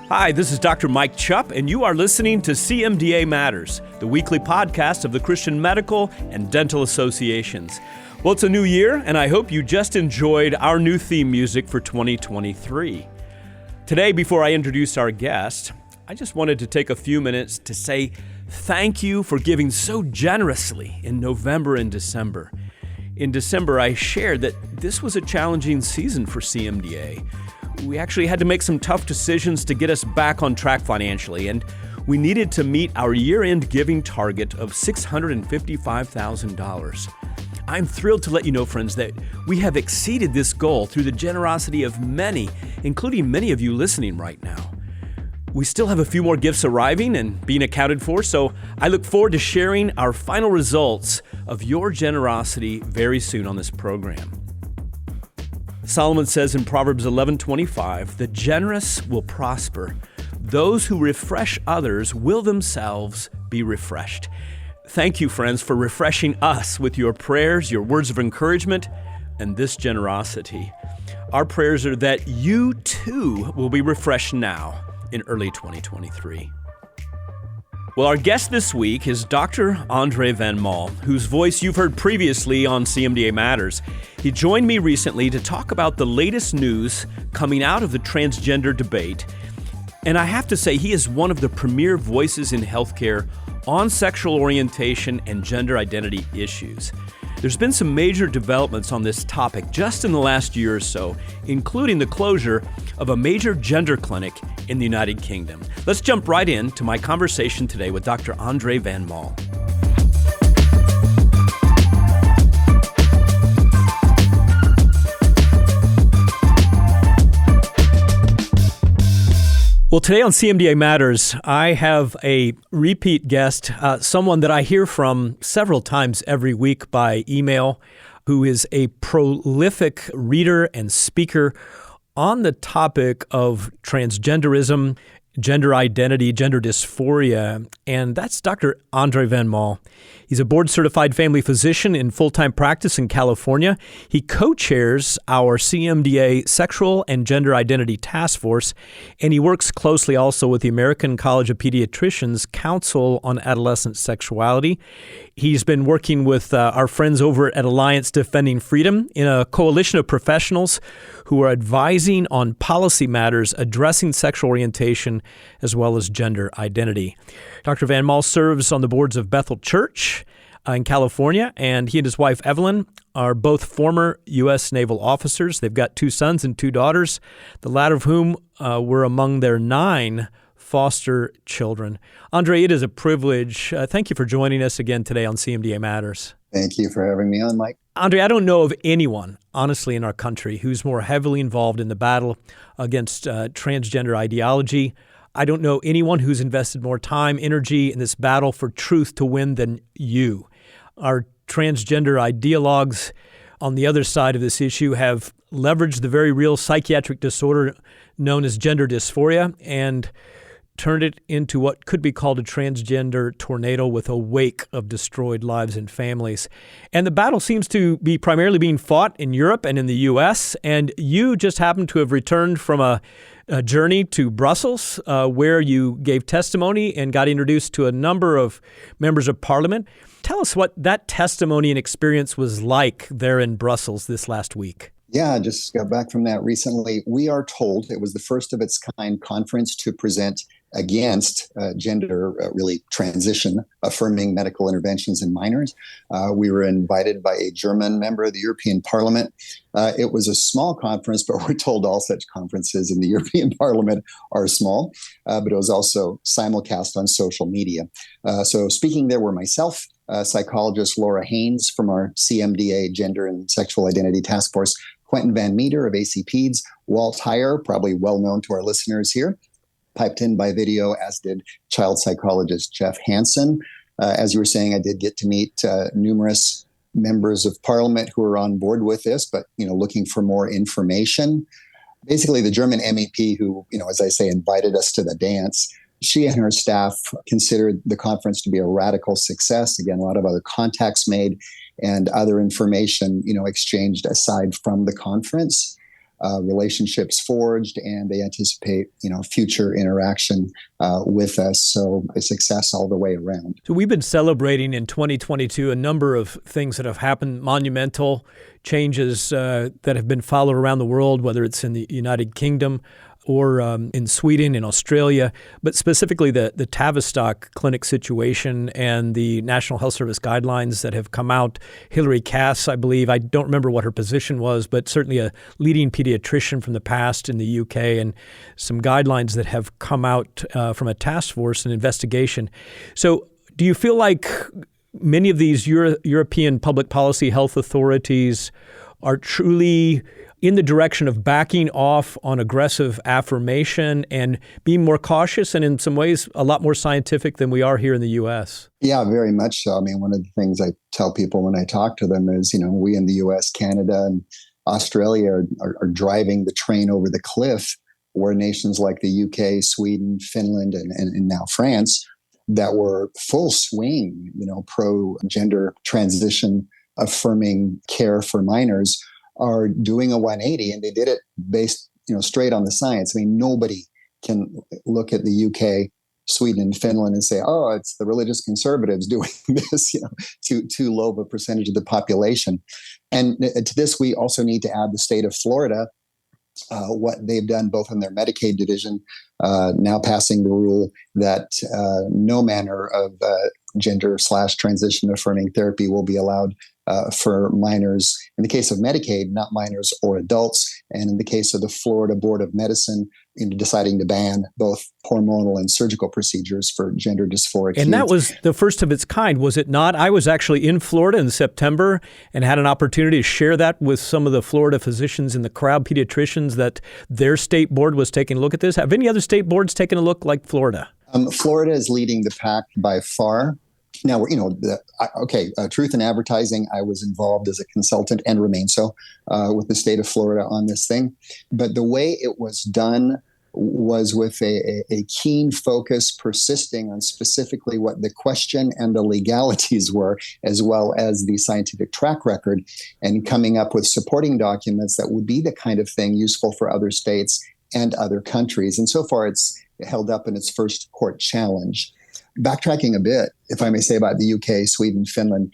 Hi, this is Dr. Mike Chupp, and you are listening to CMDA Matters, the weekly podcast of the Christian Medical and Dental Associations. Well, it's a new year, and I hope you just enjoyed our new theme music for 2023. Today, before I introduce our guest, I just wanted to take a few minutes to say thank you for giving so generously in November and December. In December, I shared that this was a challenging season for CMDA. We actually had to make some tough decisions to get us back on track financially, and we needed to meet our year-end giving target of $655,000. I'm thrilled to let you know, friends, that we have exceeded this goal through the generosity of many, including many of you listening right now. We still have a few more gifts arriving and being accounted for, so I look forward to sharing our final results of your generosity very soon on this program. Solomon says in Proverbs 11:25, "The generous will prosper. Those who refresh others will themselves be refreshed." Thank you, friends, for refreshing us with your prayers, your words of encouragement, and this generosity. Our prayers are that you too will be refreshed now in early 2023. Well, our guest this week is Dr. Andre Van Mol, whose voice you've heard previously on CMDA Matters. He joined me recently to talk about the latest news coming out of the transgender debate. And I have to say, he is one of the premier voices in healthcare on sexual orientation and gender identity issues. There's been some major developments on this topic just in the last year or so, including the closure of a major gender clinic in the United Kingdom. Let's jump right into my conversation today with Dr. Andre Van Mol. Well, today on CMDA Matters, I have a repeat guest, someone that I hear from several times every week by email, who is a prolific reader and speaker on the topic of transgenderism, gender identity, gender dysphoria, and that's Dr. Andre Van Mol. He's a board-certified family physician in full-time practice in California. He co-chairs our CMDA Sexual and Gender Identity Task Force, and he works closely also with the American College of Pediatricians Council on Adolescent Sexuality. He's been working with our friends over at Alliance Defending Freedom in a coalition of professionals who are advising on policy matters addressing sexual orientation as well as gender identity. Dr. Van Mol serves on the boards of Bethel Church in California, and he and his wife, Evelyn, are both former U.S. naval officers. They've got 2 sons and 2 daughters, the latter of whom were among their 9 foster children. Andre, it is a privilege. Thank you for joining us again today on CMDA Matters. Thank you for having me on, Mike. Andre, I don't know of anyone, honestly, in our country who's more heavily involved in the battle against transgender ideology. I don't know anyone who's invested more time, energy in this battle for truth to win than you. Our transgender ideologues on the other side of this issue have leveraged the very real psychiatric disorder known as gender dysphoria and turned it into what could be called a transgender tornado with a wake of destroyed lives and families. And the battle seems to be primarily being fought in Europe and in the U.S., and you just happen to have returned from a journey to Brussels, where you gave testimony and got introduced to a number of members of Parliament. Tell us what that testimony and experience was like there in Brussels this last week. Yeah, I just got back from that recently. We are told it was the first of its kind conference to present against gender really transition affirming medical interventions in minors. We were invited by a German member of the European Parliament. It was a small conference, but we're told all such conferences in the European Parliament are small, but it was also simulcast on social media. So speaking there were myself, psychologist Laura Haynes from our CMDA Gender and Sexual Identity Task Force, Quentin Van Meter of AC Peds, Walt Heyer, probably well known to our listeners here, piped in by video, as did child psychologist Jeff Hansen. As you were saying, I did get to meet numerous members of Parliament who are on board with this, but looking for more information. Basically, the German MEP who, as I say, invited us to the dance, she and her staff considered the conference to be a radical success. Again, a lot of other contacts made and other information, exchanged aside from the conference. relationships forged, and they anticipate, future interaction with us. So a success all the way around. So we've been celebrating in 2022 a number of things that have happened, monumental changes that have been followed around the world, whether it's in the United Kingdom or in Sweden, in Australia, but specifically the Tavistock clinic situation and the National Health Service guidelines that have come out. Hilary Cass, I believe, I don't remember what her position was, but certainly a leading pediatrician from the past in the UK, and some guidelines that have come out from a task force and investigation. So do you feel like many of these European public policy health authorities are truly in the direction of backing off on aggressive affirmation and being more cautious and in some ways a lot more scientific than we are here in the U.S.? Yeah, very much so. I mean, one of the things I tell people when I talk to them is, we in the U.S., Canada, and Australia are driving the train over the cliff, where nations like the UK, Sweden, Finland, and now France that were full swing, pro-gender transition affirming care for minors are doing a 180, and they did it based, straight on the science. I mean, nobody can look at the UK, Sweden, and Finland and say, oh, it's the religious conservatives doing this, too low of a percentage of the population. And to this, we also need to add the state of Florida, what they've done both in their Medicaid division, now passing the rule that no manner of gender/transition affirming therapy will be allowed for minors, in the case of Medicaid, not minors or adults. And in the case of the Florida Board of Medicine, deciding to ban both hormonal and surgical procedures for gender dysphoric youth. And that was the first of its kind, was it not? I was actually in Florida in September and had an opportunity to share that with some of the Florida physicians in the crowd, pediatricians, that their state board was taking a look at this. Have any other state boards taken a look like Florida? Florida is leading the pack by far. Now, truth in advertising, I was involved as a consultant and remain so with the state of Florida on this thing. But the way it was done was with a keen focus, persisting on specifically what the question and the legalities were, as well as the scientific track record, and coming up with supporting documents that would be the kind of thing useful for other states and other countries. And so far, it's held up in its first court challenge. Backtracking a bit, if I may say, about the UK, Sweden, Finland,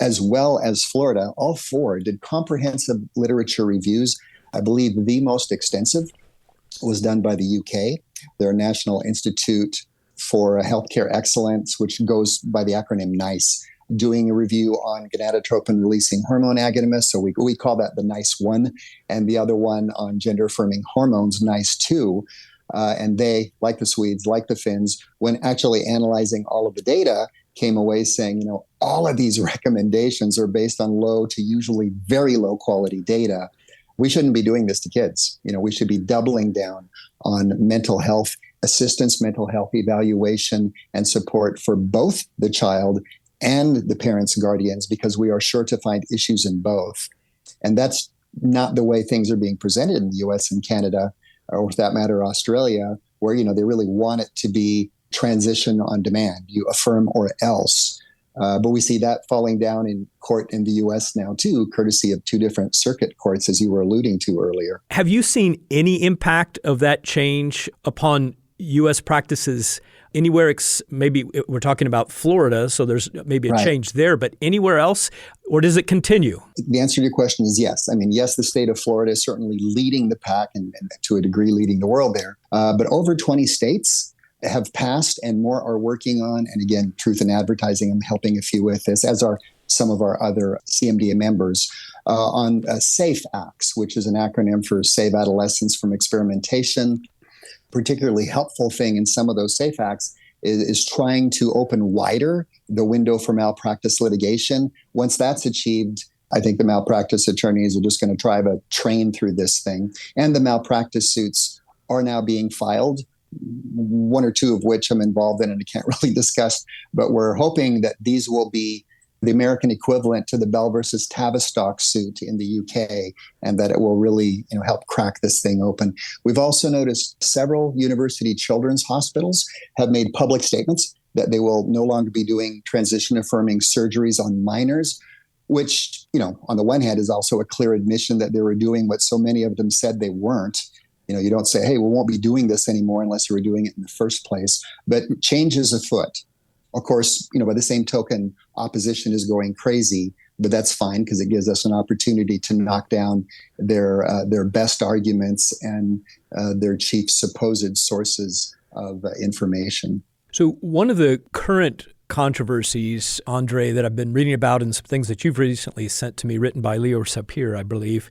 as well as Florida, all four did comprehensive literature reviews. I believe the most extensive was done by the UK, their National Institute for Healthcare Excellence, which goes by the acronym NICE, doing a review on gonadotropin-releasing hormone agonists. So we call that the NICE-1, and the other one on gender-affirming hormones, NICE-2. And they, like the Swedes, like the Finns, when actually analyzing all of the data, came away saying, all of these recommendations are based on low to usually very low quality data. We shouldn't be doing this to kids. We should be doubling down on mental health assistance, mental health evaluation, and support for both the child and the parents and guardians, because we are sure to find issues in both. And that's not the way things are being presented in the US and Canada, or for that matter, Australia, where, they really want it to be transition on demand. You affirm or else. But we see that falling down in court in the U.S. now, too, courtesy of two different circuit courts, as you were alluding to earlier. Have you seen any impact of that change upon U.S. practices anywhere? Maybe we're talking about Florida, so there's maybe a change there, but anywhere else? Or does it continue? The answer to your question is yes. I mean, yes, the state of Florida is certainly leading the pack and to a degree leading the world there. But over 20 states have passed, and more are working on. And again, Truth in Advertising, I'm helping a few with this, as are some of our other CMDA members, on SAFE Acts, which is an acronym for Save Adolescents from Experimentation. Particularly helpful thing in some of those SAFE Acts is trying to open wider the window for malpractice litigation. Once that's achieved, I think the malpractice attorneys are just going to drive a train through this thing. And the malpractice suits are now being filed, one or two of which I'm involved in and I can't really discuss, but we're hoping that these will be the American equivalent to the Bell versus Tavistock suit in the UK, and that it will really, help crack this thing open. We've also noticed several university children's hospitals have made public statements that they will no longer be doing transition affirming surgeries on minors. which, on the one hand is also a clear admission that they were doing what so many of them said they weren't. You don't say, hey, we won't be doing this anymore unless you were doing it in the first place. But change is afoot. Of course, by the same token, opposition is going crazy, but that's fine because it gives us an opportunity to knock down their best arguments and their chief supposed sources of information. So one of the current controversies, Andre, that I've been reading about and some things that you've recently sent to me, written by Leo Sapir, I believe,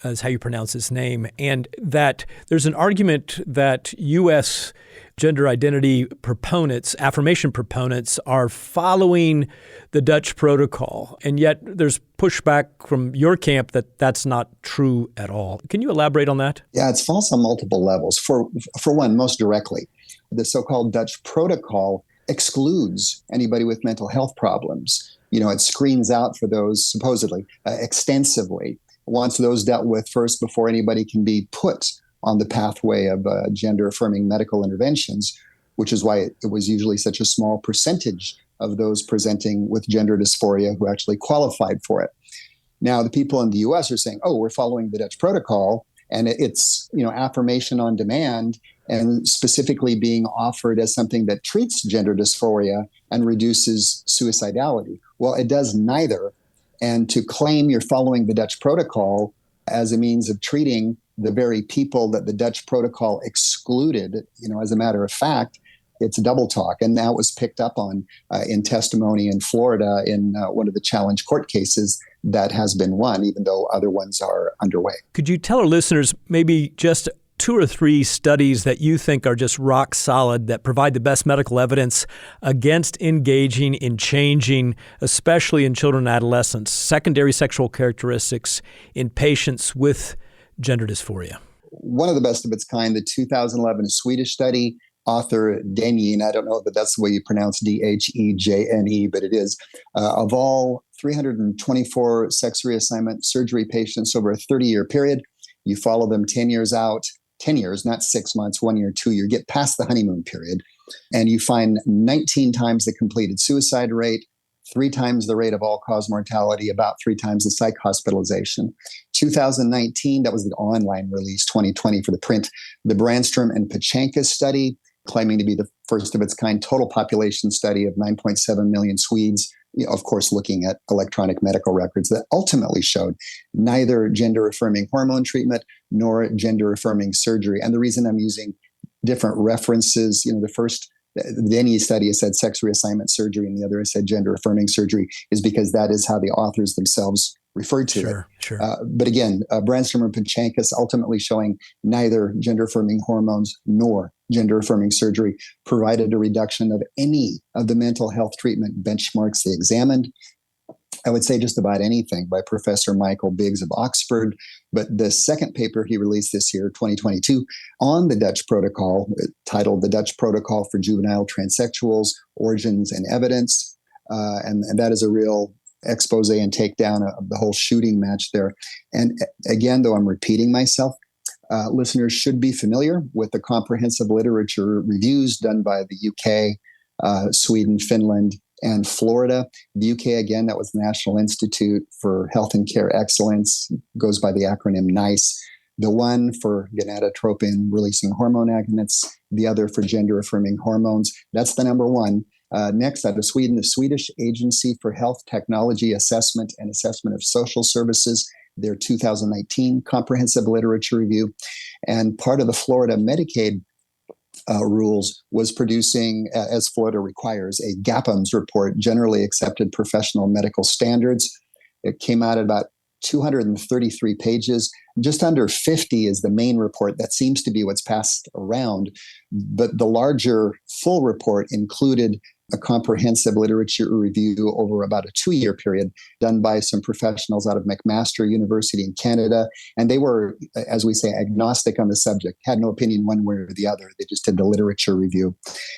is how you pronounce his name, and that there's an argument that U.S. gender identity proponents, affirmation proponents, are following the Dutch protocol, and yet there's pushback from your camp that that's not true at all. Can you elaborate on that? Yeah, it's false on multiple levels. For one, most directly, the so-called Dutch protocol excludes anybody with mental health problems. It screens out for those supposedly extensively, wants those dealt with first before anybody can be put on the pathway of gender-affirming medical interventions, which is why it was usually such a small percentage of those presenting with gender dysphoria who actually qualified for it. Now, the people in the U.S. are saying, oh, we're following the Dutch protocol, and it's affirmation on demand, and specifically being offered as something that treats gender dysphoria and reduces suicidality. Well, it does neither. And to claim you're following the Dutch protocol as a means of treating the very people that the Dutch protocol excluded, as a matter of fact, it's double talk. And that was picked up on in testimony in Florida in one of the challenge court cases that has been won, even though other ones are underway. Could you tell our listeners maybe just 2 or 3 studies that you think are just rock solid, that provide the best medical evidence against engaging in changing, especially in children and adolescents, secondary sexual characteristics in patients with gender dysphoria? One of the best of its kind, the 2011 Swedish study, author Dejne, I don't know that that's the way you pronounce Dhejne, but it is, of all 324 sex reassignment surgery patients over a 30-year period, you follow them 10 years out, 10 years, not 6 months, 1 year, 2 year, get past the honeymoon period, and you find 19 times the completed suicide rate, 3 times the rate of all-cause mortality, about 3 times the psych hospitalization. 2019, that was the online release, 2020 for the print, the Brandstrom and Pachanka study, claiming to be the first of its kind total population study of 9.7 million Swedes, of course, looking at electronic medical records that ultimately showed neither gender-affirming hormone treatment nor gender-affirming surgery. And the reason I'm using different references, the first, the Dejne study has said sex reassignment surgery and the other has said gender-affirming surgery, is because that is how the authors themselves referred to it. Sure. But again, Brandstrom and Pachanka ultimately showing neither gender-affirming hormones nor gender-affirming surgery provided a reduction of any of the mental health treatment benchmarks they examined. I would say just about anything by Professor Michael Biggs of Oxford. But the second paper he released this year, 2022, on the Dutch protocol, titled The Dutch Protocol for Juvenile Transsexuals, Origins and Evidence. And that is a real expose and takedown of the whole shooting match there. And again, though I'm repeating myself, listeners should be familiar with the comprehensive literature reviews done by the UK, Sweden, Finland, and Florida. The UK, again, that was the National Institute for Health and Care Excellence, goes by the acronym NICE. The one for gonadotropin releasing hormone agonists, the other for gender affirming hormones. That's the number one. Next, out of Sweden, the Swedish Agency for Health Technology Assessment and Assessment of Social Services, their 2019 comprehensive literature review. And part of the Florida Medicaid rules was producing, as Florida requires, a GAPMS report, Generally Accepted Professional Medical Standards. It came out at about 233 pages. Just under 50 is the main report. That seems to be what's passed around. But the larger full report included a comprehensive literature review over about a 2-year period done by some professionals out of McMaster University in Canada. And they were, as we say, agnostic on the subject, had no opinion one way or the other. They just did the literature review.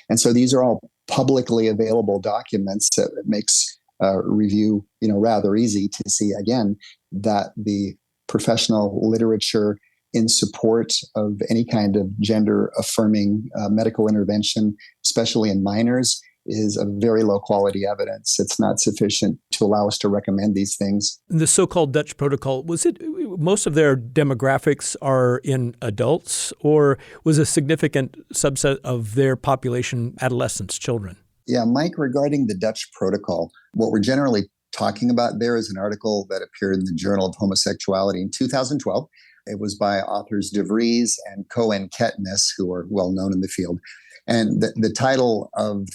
And so these are all publicly available documents that makes review, rather easy to see, again, that the professional literature in support of any kind of gender affirming medical intervention, especially in minors, is of very low quality evidence. It's not sufficient to allow us to recommend these things. The so-called Dutch protocol, was it most of their demographics are in adults, or was a significant subset of their population adolescents, children? Yeah, Mike, regarding the Dutch protocol, what we're generally talking about there is an article that appeared in the Journal of Homosexuality in 2012. It was by authors De Vries and Cohen-Ketnes, who are well known in the field. And the title of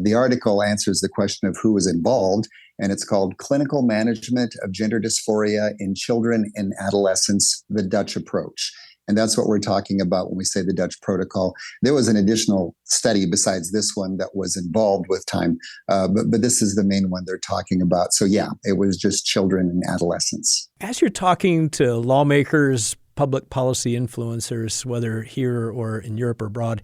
the article answers the question of who was involved, and it's called Clinical Management of Gender Dysphoria in Children and Adolescents, the Dutch Approach. And that's what we're talking about when we say the Dutch protocol. There was an additional study besides this one that was involved with time, but this is the main one they're talking about. So yeah, it was just children and adolescents. As you're talking to lawmakers, public policy influencers, whether here or in Europe or abroad,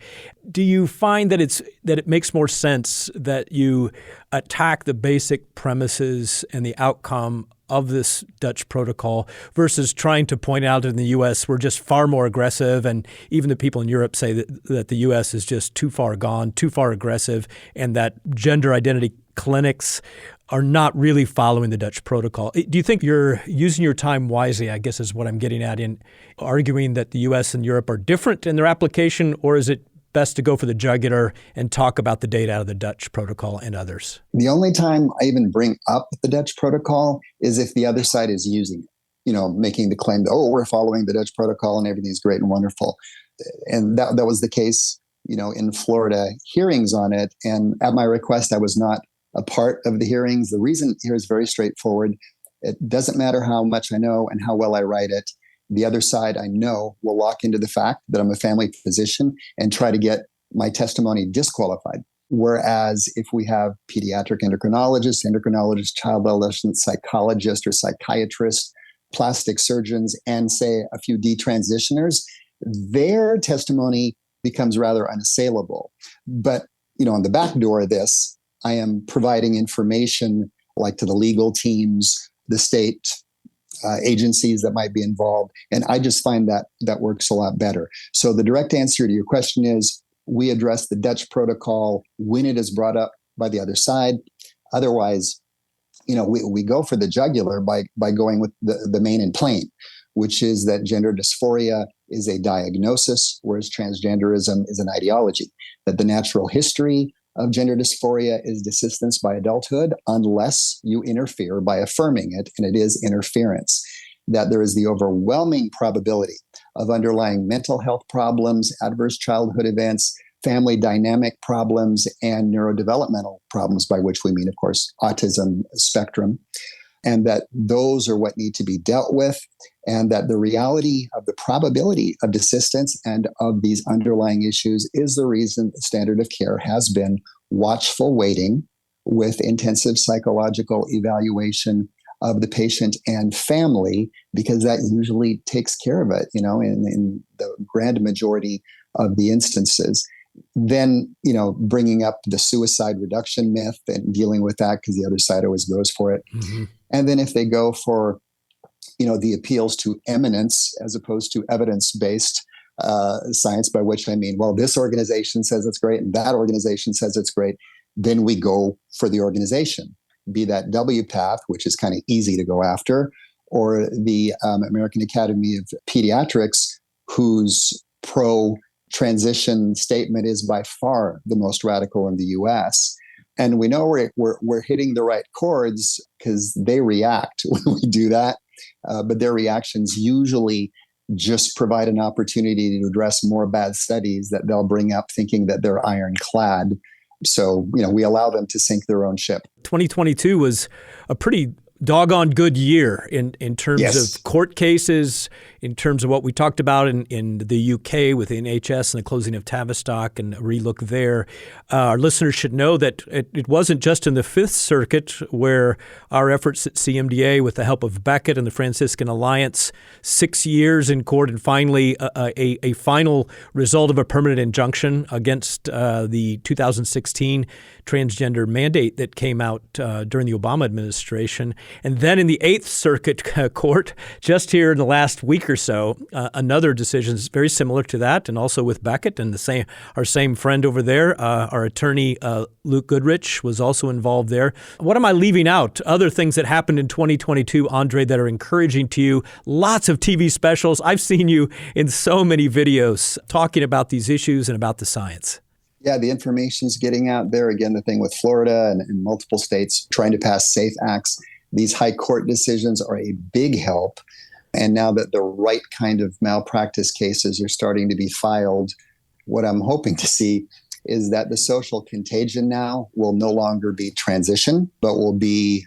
do you find that it makes more sense that you attack the basic premises and the outcome of this Dutch protocol versus trying to point out in the U.S. we're just far more aggressive, and even the people in Europe say that the U.S. is just too far gone, too far aggressive, and that gender identity clinics are not really following the Dutch protocol. Do you think you're using your time wisely, I guess is what I'm getting at, in arguing that the U.S. and Europe are different in their application, or is it best to go for the jugular and talk about the data out of the Dutch protocol and others? The only time I even bring up the Dutch protocol is if the other side is using it, making the claim that, we're following the Dutch protocol and everything's great and wonderful. And that was the case, in Florida hearings on it. And at my request, I was not a part of the hearings. The reason here is very straightforward. It doesn't matter how much I know and how well I write it. The other side, I know, will lock into the fact that I'm a family physician and try to get my testimony disqualified. Whereas if we have pediatric endocrinologists, child adolescent psychologists or psychiatrists, plastic surgeons, and say a few detransitioners, their testimony becomes rather unassailable. But, on the back door of this, I am providing information like to the legal teams, the state agencies that might be involved. And I just find that works a lot better. So the direct answer to your question is we address the Dutch protocol when it is brought up by the other side. Otherwise, we go for the jugular by going with the main and plain, which is that gender dysphoria is a diagnosis, whereas transgenderism is an ideology, that the natural history of gender dysphoria is desistance by adulthood unless you interfere by affirming it, and it is interference. That there is the overwhelming probability of underlying mental health problems, adverse childhood events, family dynamic problems, and neurodevelopmental problems, by which we mean, of course, autism spectrum, and that those are what need to be dealt with, and that the reality of the probability of desistance and of these underlying issues is the reason the standard of care has been watchful waiting with intensive psychological evaluation of the patient and family, because that usually takes care of it, in the grand majority of the instances. Then, bringing up the suicide reduction myth and dealing with that, because the other side always goes for it. Mm-hmm. And then if they go for, the appeals to eminence as opposed to evidence-based science, by which I mean, well, this organization says it's great and that organization says it's great, then we go for the organization, be that WPATH, which is kind of easy to go after, or the American Academy of Pediatrics, whose pro-transition statement is by far the most radical in the U.S. And we know we're hitting the right chords because they react when we do that. But their reactions usually just provide an opportunity to address more bad studies that they'll bring up thinking that they're ironclad. So, we allow them to sink their own ship. 2022 was a pretty doggone good year in terms Yes. of court cases, in terms of what we talked about in the UK with the NHS and the closing of Tavistock and a relook there. Our listeners should know that it wasn't just in the Fifth Circuit where our efforts at CMDA with the help of Beckett and the Franciscan Alliance, 6 years in court and finally a final result of a permanent injunction against the 2016 transgender mandate that came out during the Obama administration. And then in the Eighth Circuit Court, just here in the last week or so, another decision is very similar to that, and also with Beckett and our same friend over there, our attorney Luke Goodrich was also involved there. What am I leaving out? Other things that happened in 2022, Andre, that are encouraging to you. Lots of TV specials. I've seen you in so many videos talking about these issues and about the science. Yeah, the information's getting out there. Again, the thing with Florida and multiple states trying to pass SAFE Acts. These high court decisions are a big help. And now that the right kind of malpractice cases are starting to be filed, what I'm hoping to see is that the social contagion now will no longer be transition, but will be,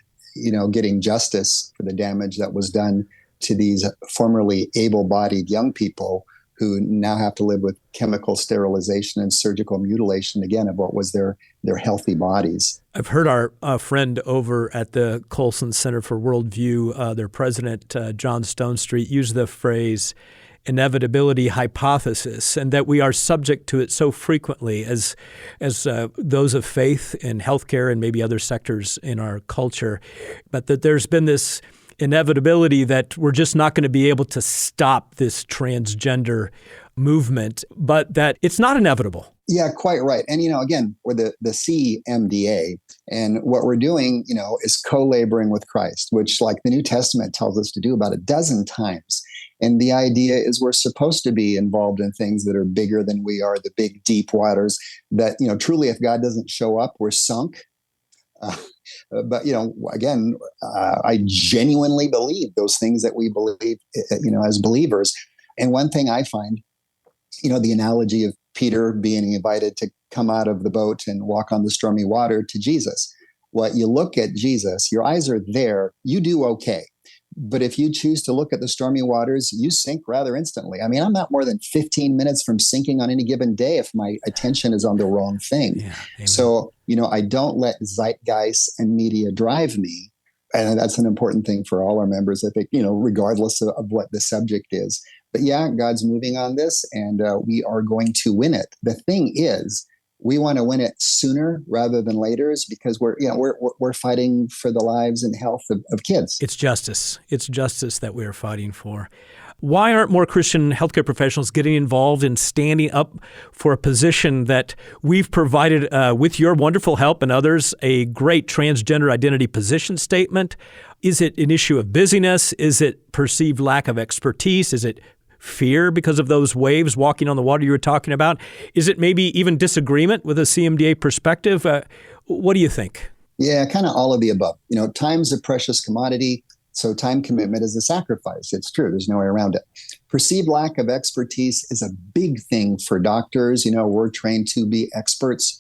getting justice for the damage that was done to these formerly able-bodied young people who now have to live with chemical sterilization and surgical mutilation, again, of what was their healthy bodies. I've heard our friend over at the Colson Center for Worldview, their president, John Stonestreet, use the phrase inevitability hypothesis, and that we are subject to it so frequently as those of faith in healthcare and maybe other sectors in our culture, but that there's been this inevitability that we're just not going to be able to stop this transgender movement, but that it's not inevitable. Yeah, quite right. And, again, we're the CMDA, and what we're doing, is co-laboring with Christ, which like the New Testament tells us to do about a dozen times. And the idea is we're supposed to be involved in things that are bigger than we are, the big, deep waters that, truly, if God doesn't show up, we're sunk. But, again, I genuinely believe those things that we believe, as believers. And one thing I find, the analogy of Peter being invited to come out of the boat and walk on the stormy water to Jesus. What you look at Jesus, your eyes are there, you do okay. But if you choose to look at the stormy waters, you sink rather instantly. I mean, I'm not more than 15 minutes from sinking on any given day if my attention is on the wrong thing. Yeah, so, I don't let zeitgeist and media drive me. And that's an important thing for all our members, I think, regardless of what the subject is. But yeah, God's moving on this, and we are going to win it. The thing is, we want to win it sooner rather than later, because we're fighting for the lives and health of kids. It's justice. It's justice that we're fighting for. Why aren't more Christian healthcare professionals getting involved in standing up for a position that we've provided, with your wonderful help and others, a great transgender identity position statement? Is it an issue of busyness? Is it perceived lack of expertise? Is it fear because of those waves walking on the water you were talking about? Is it maybe even disagreement with a CMDA perspective? What do you think? Yeah, kind of all of the above. Time's a precious commodity, so time commitment is a sacrifice. It's true. There's no way around it. Perceived lack of expertise is a big thing for doctors. We're trained to be experts.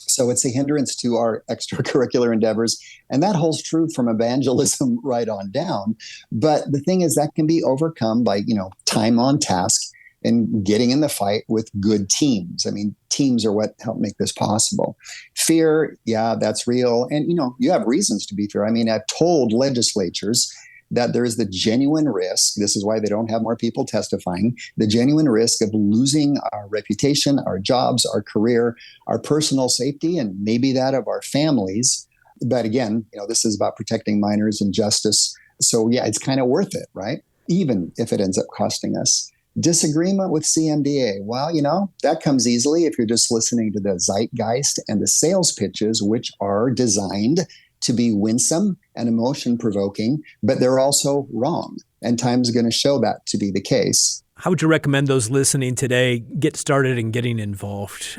So it's a hindrance to our extracurricular endeavors. And that holds true from evangelism right on down. But the thing is that can be overcome by, time on task and getting in the fight with good teams. I mean, teams are what help make this possible. Fear, yeah, that's real. And, you have reasons to be fear. I mean, I've told legislatures that there is the genuine risk, this is why they don't have more people testifying, the genuine risk of losing our reputation, our jobs, our career, our personal safety, and maybe that of our families. But again, this is about protecting minors and justice. So yeah, it's kind of worth it, right? Even if it ends up costing us. Disagreement with CMDA. Well, that comes easily if you're just listening to the zeitgeist and the sales pitches, which are designed to be winsome and emotion-provoking, but they're also wrong. And time's going to show that to be the case. How would you recommend those listening today get started in getting involved?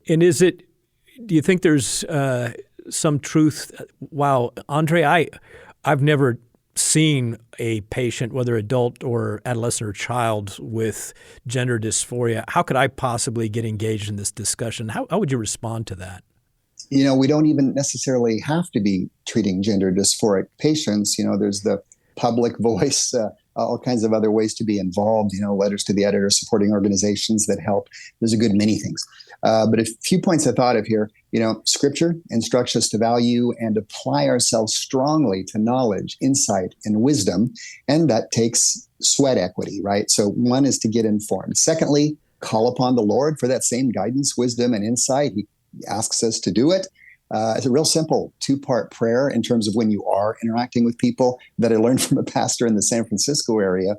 And do you think there's some truth? Wow, Andre, I've never seen a patient, whether adult or adolescent or child, with gender dysphoria. How could I possibly get engaged in this discussion? How would you respond to that? We don't even necessarily have to be treating gender dysphoric patients. There's the public voice, all kinds of other ways to be involved, letters to the editor, supporting organizations that help. There's a good many things. But a few points I thought of here, Scripture instructs us to value and apply ourselves strongly to knowledge, insight, and wisdom. And that takes sweat equity, right? So one is to get informed. Secondly, call upon the Lord for that same guidance, wisdom, and insight. He asks us to do it. It's a real simple 2-part prayer in terms of when you are interacting with people that I learned from a pastor in the San Francisco area.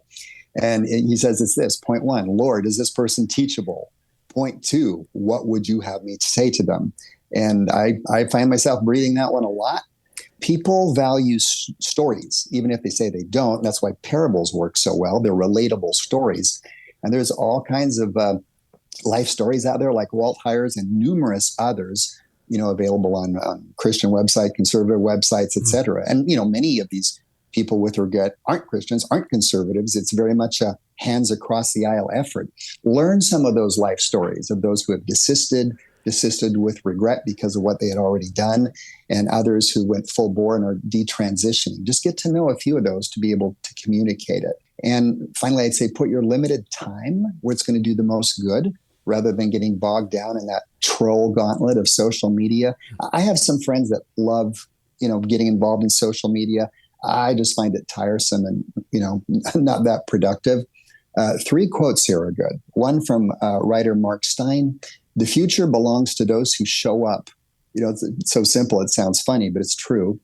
And he says it's this: point 1, Lord, is this person teachable? Point 2, what would you have me to say to them? And I find myself breathing that one a lot. People value stories, even if they say they don't. That's why parables work so well. They're relatable stories. And there's all kinds of life stories out there, like Walt Heyer's and numerous others, available on Christian websites, conservative websites, et cetera. And, many of these people with regret aren't Christians, aren't conservatives. It's very much a hands across the aisle effort. Learn some of those life stories of those who have desisted with regret because of what they had already done, and others who went full bore and are detransitioning. Just get to know a few of those to be able to communicate it. And finally, I'd say put your limited time where it's going to do the most good, rather than getting bogged down in that troll gauntlet of social media. I have some friends that love, getting involved in social media. I just find it tiresome and, not that productive. 3 quotes here are good. One from writer Mark Stein: "The future belongs to those who show up." It's so simple, it sounds funny, but it's true.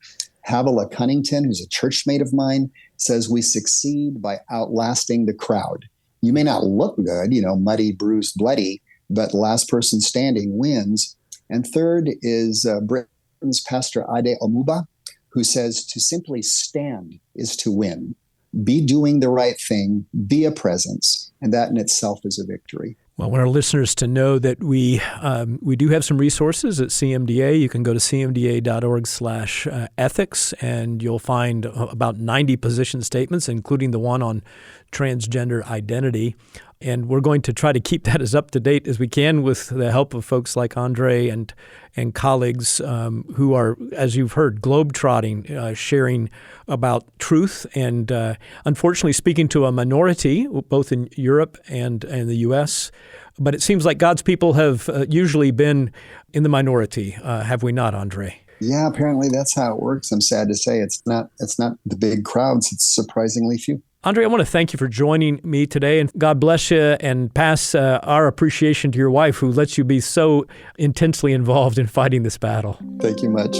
Havilah Cunnington, who's a churchmate of mine, says we succeed by outlasting the crowd. You may not look good, muddy, bruised, bloody, but last person standing wins. And third is Britain's Pastor Ade Omuba, who says to simply stand is to win. Be doing the right thing, be a presence, and that in itself is a victory. Well, I want our listeners to know that we do have some resources at CMDA. You can go to cmda.org/ethics, and you'll find about 90 position statements, including the one on transgender identity. And we're going to try to keep that as up to date as we can with the help of folks like Andre and colleagues who are, as you've heard, globetrotting, sharing about truth and unfortunately speaking to a minority, both in Europe and the U.S. But it seems like God's people have usually been in the minority, have we not, Andre? Yeah, apparently that's how it works. I'm sad to say it's not the big crowds. It's surprisingly few. Andre, I want to thank you for joining me today, and God bless you, and pass our appreciation to your wife, who lets you be so intensely involved in fighting this battle. Thank you much.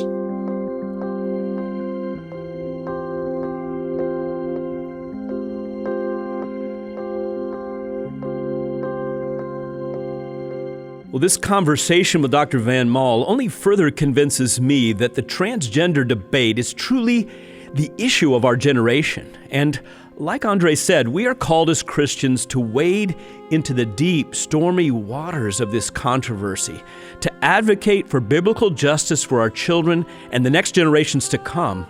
Well, this conversation with Dr. Van Maal only further convinces me that the transgender debate is truly the issue of our generation. And like Andre said, we are called as Christians to wade into the deep, stormy waters of this controversy, to advocate for biblical justice for our children and the next generations to come.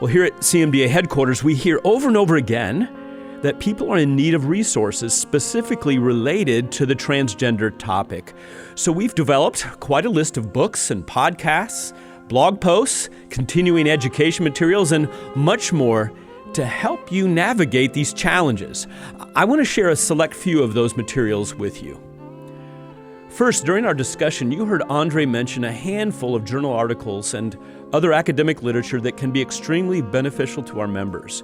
Well, here at CMDA headquarters, we hear over and over again that people are in need of resources specifically related to the transgender topic. So we've developed quite a list of books and podcasts, blog posts, continuing education materials, and much more to help you navigate these challenges. I want to share a select few of those materials with you. First, during our discussion, you heard Andre mention a handful of journal articles and other academic literature that can be extremely beneficial to our members.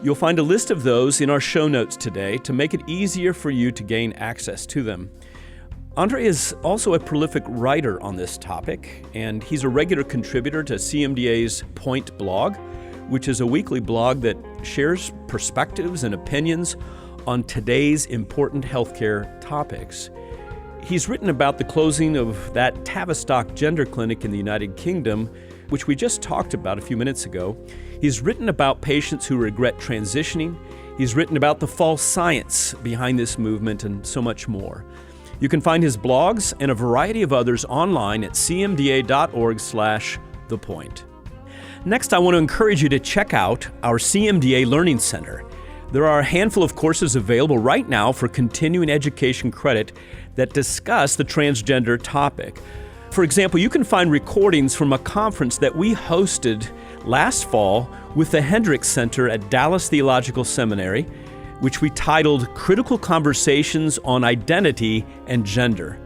You'll find a list of those in our show notes today to make it easier for you to gain access to them. Andre is also a prolific writer on this topic, and he's a regular contributor to CMDA's Point blog, which is a weekly blog that shares perspectives and opinions on today's important healthcare topics. He's written about the closing of that Tavistock gender clinic in the United Kingdom, which we just talked about a few minutes ago. He's written about patients who regret transitioning. He's written about the false science behind this movement and so much more. You can find his blogs and a variety of others online at cmda.org/thepoint. Next, I want to encourage you to check out our CMDA Learning Center. There are a handful of courses available right now for continuing education credit that discuss the transgender topic. For example, you can find recordings from a conference that we hosted last fall with the Hendricks Center at Dallas Theological Seminary, which we titled Critical Conversations on Identity and Gender.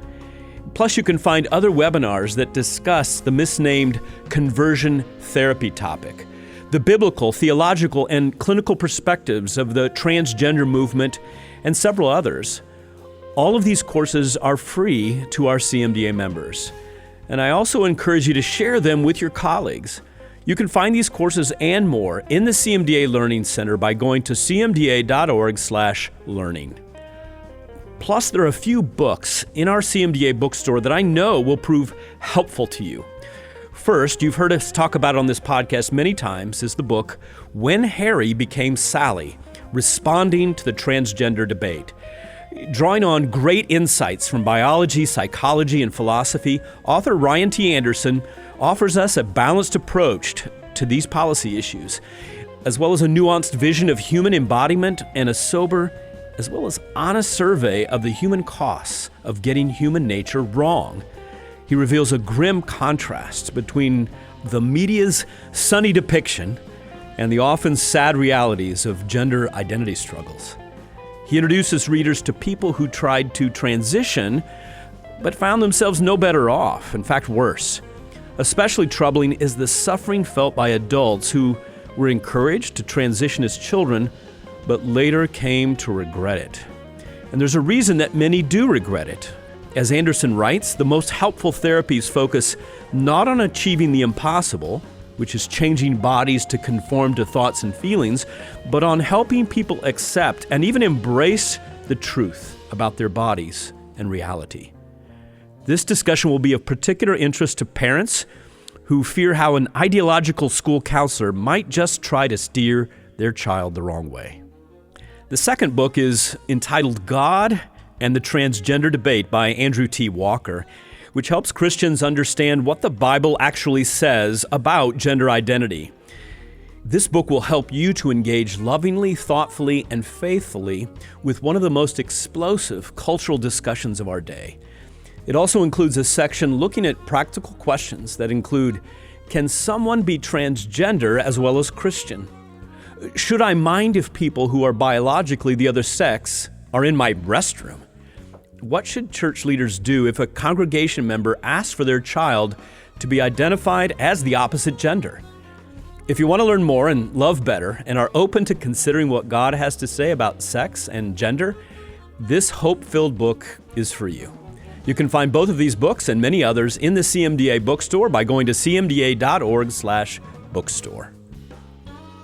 Plus, you can find other webinars that discuss the misnamed conversion therapy topic, the biblical, theological, and clinical perspectives of the transgender movement, and several others. All of these courses are free to our CMDA members. And I also encourage you to share them with your colleagues. You can find these courses and more in the CMDA Learning Center by going to cmda.org/learning. Plus, there are a few books in our CMDA bookstore that I know will prove helpful to you. First, you've heard us talk about on this podcast many times, is the book When Harry Became Sally, Responding to the Transgender Debate. Drawing on great insights from biology, psychology, and philosophy, author Ryan T. Anderson offers us a balanced approach to these policy issues, as well as a nuanced vision of human embodiment and a sober, as well as honest survey of the human costs of getting human nature wrong. He reveals a grim contrast between the media's sunny depiction and the often sad realities of gender identity struggles. He introduces readers to people who tried to transition but found themselves no better off, in fact worse. Especially troubling is the suffering felt by adults who were encouraged to transition as children but later came to regret it. And there's a reason that many do regret it. As Anderson writes, the most helpful therapies focus not on achieving the impossible, which is changing bodies to conform to thoughts and feelings, but on helping people accept and even embrace the truth about their bodies and reality. This discussion will be of particular interest to parents who fear how an ideological school counselor might just try to steer their child the wrong way. The second book is entitled God and the Transgender Debate by Andrew T. Walker, which helps Christians understand what the Bible actually says about gender identity. This book will help you to engage lovingly, thoughtfully, and faithfully with one of the most explosive cultural discussions of our day. It also includes a section looking at practical questions that include, can someone be transgender as well as Christian? Should I mind if people who are biologically the other sex are in my restroom? What should church leaders do if a congregation member asks for their child to be identified as the opposite gender? If you want to learn more and love better and are open to considering what God has to say about sex and gender, this hope-filled book is for you. You can find both of these books and many others in the CMDA bookstore by going to cmda.org/bookstore.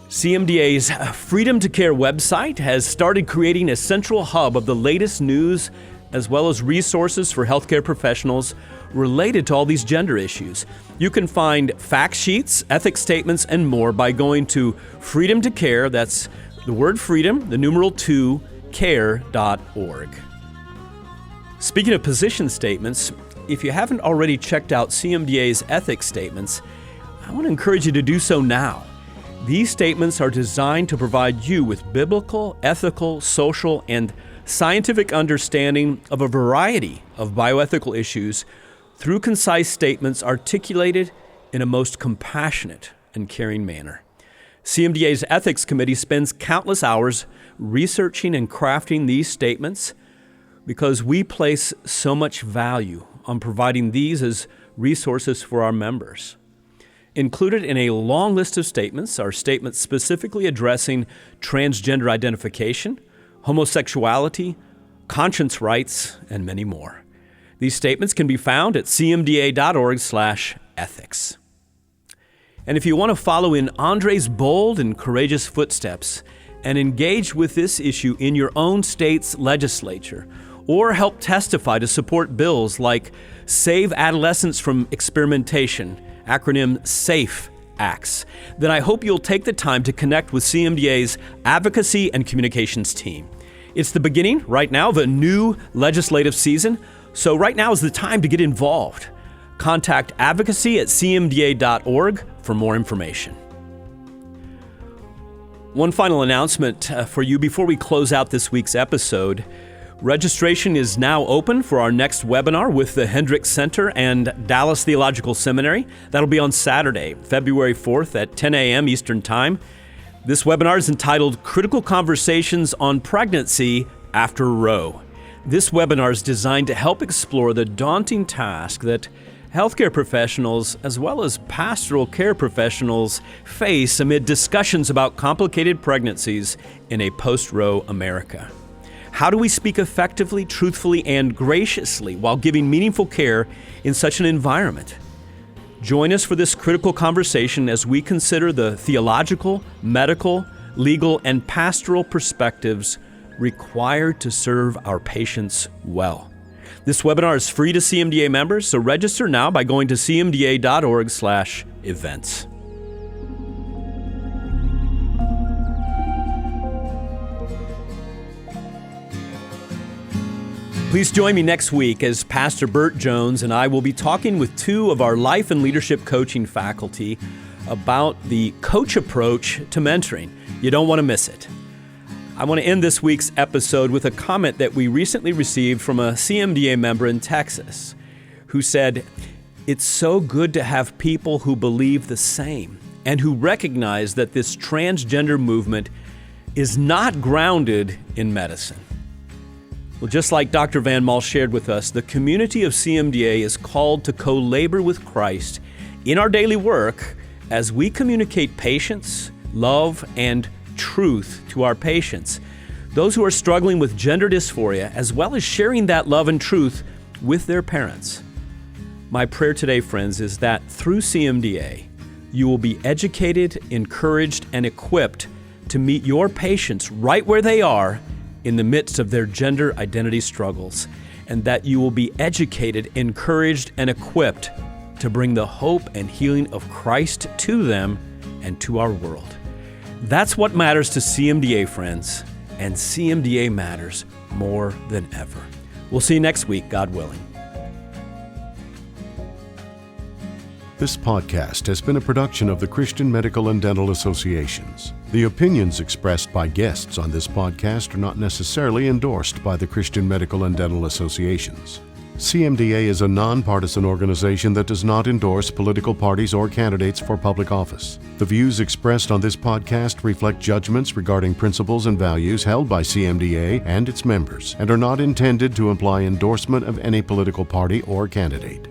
CMDA's Freedom to Care website has started creating a central hub of the latest news as well as resources for healthcare professionals related to all these gender issues. You can find fact sheets, ethics statements, and more by going to Freedom to Care, that's the word freedom, the numeral 2, care.org. Speaking of position statements, if you haven't already checked out CMDA's ethics statements, I want to encourage you to do so now. These statements are designed to provide you with biblical, ethical, social, and scientific understanding of a variety of bioethical issues through concise statements articulated in a most compassionate and caring manner. CMDA's Ethics Committee spends countless hours researching and crafting these statements because we place so much value on providing these as resources for our members. Included in a long list of statements are statements specifically addressing transgender identification, homosexuality, conscience rights, and many more. These statements can be found at cmda.org/ethics. And if you want to follow in Andre's bold and courageous footsteps and engage with this issue in your own state's legislature, or help testify to support bills like Save Adolescents from Experimentation, acronym SAFE Acts, then I hope you'll take the time to connect with CMDA's advocacy and communications team. It's the beginning, right now, of a new legislative season, so right now is the time to get involved. Contact advocacy@cmda.org for more information. One final announcement for you before we close out this week's episode. Registration is now open for our next webinar with the Hendricks Center and Dallas Theological Seminary. That'll be on Saturday, February 4th at 10 a.m. Eastern Time. This webinar is entitled Critical Conversations on Pregnancy After Roe. This webinar is designed to help explore the daunting task that healthcare professionals as well as pastoral care professionals face amid discussions about complicated pregnancies in a post-Roe America. How do we speak effectively, truthfully, and graciously while giving meaningful care in such an environment? Join us for this critical conversation as we consider the theological, medical, legal, and pastoral perspectives required to serve our patients well. This webinar is free to CMDA members, so register now by going to cmda.org/events. Please join me next week as Pastor Burt Jones and I will be talking with two of our life and leadership coaching faculty about the coach approach to mentoring. You don't want to miss it. I want to end this week's episode with a comment that we recently received from a CMDA member in Texas who said, "It's so good to have people who believe the same and who recognize that this transgender movement is not grounded in medicine." Well, just like Dr. Van Mall shared with us, the community of CMDA is called to co-labor with Christ in our daily work as we communicate patience, love, and truth to our patients, those who are struggling with gender dysphoria, as well as sharing that love and truth with their parents. My prayer today, friends, is that through CMDA, you will be educated, encouraged, and equipped to meet your patients right where they are in the midst of their gender identity struggles, and that you will be educated, encouraged, and equipped to bring the hope and healing of Christ to them and to our world. That's what matters to CMDA, friends, and CMDA matters more than ever. We'll see you next week, God willing. This podcast has been a production of the Christian Medical and Dental Associations. The opinions expressed by guests on this podcast are not necessarily endorsed by the Christian Medical and Dental Associations. CMDA is a nonpartisan organization that does not endorse political parties or candidates for public office. The views expressed on this podcast reflect judgments regarding principles and values held by CMDA and its members and are not intended to imply endorsement of any political party or candidate.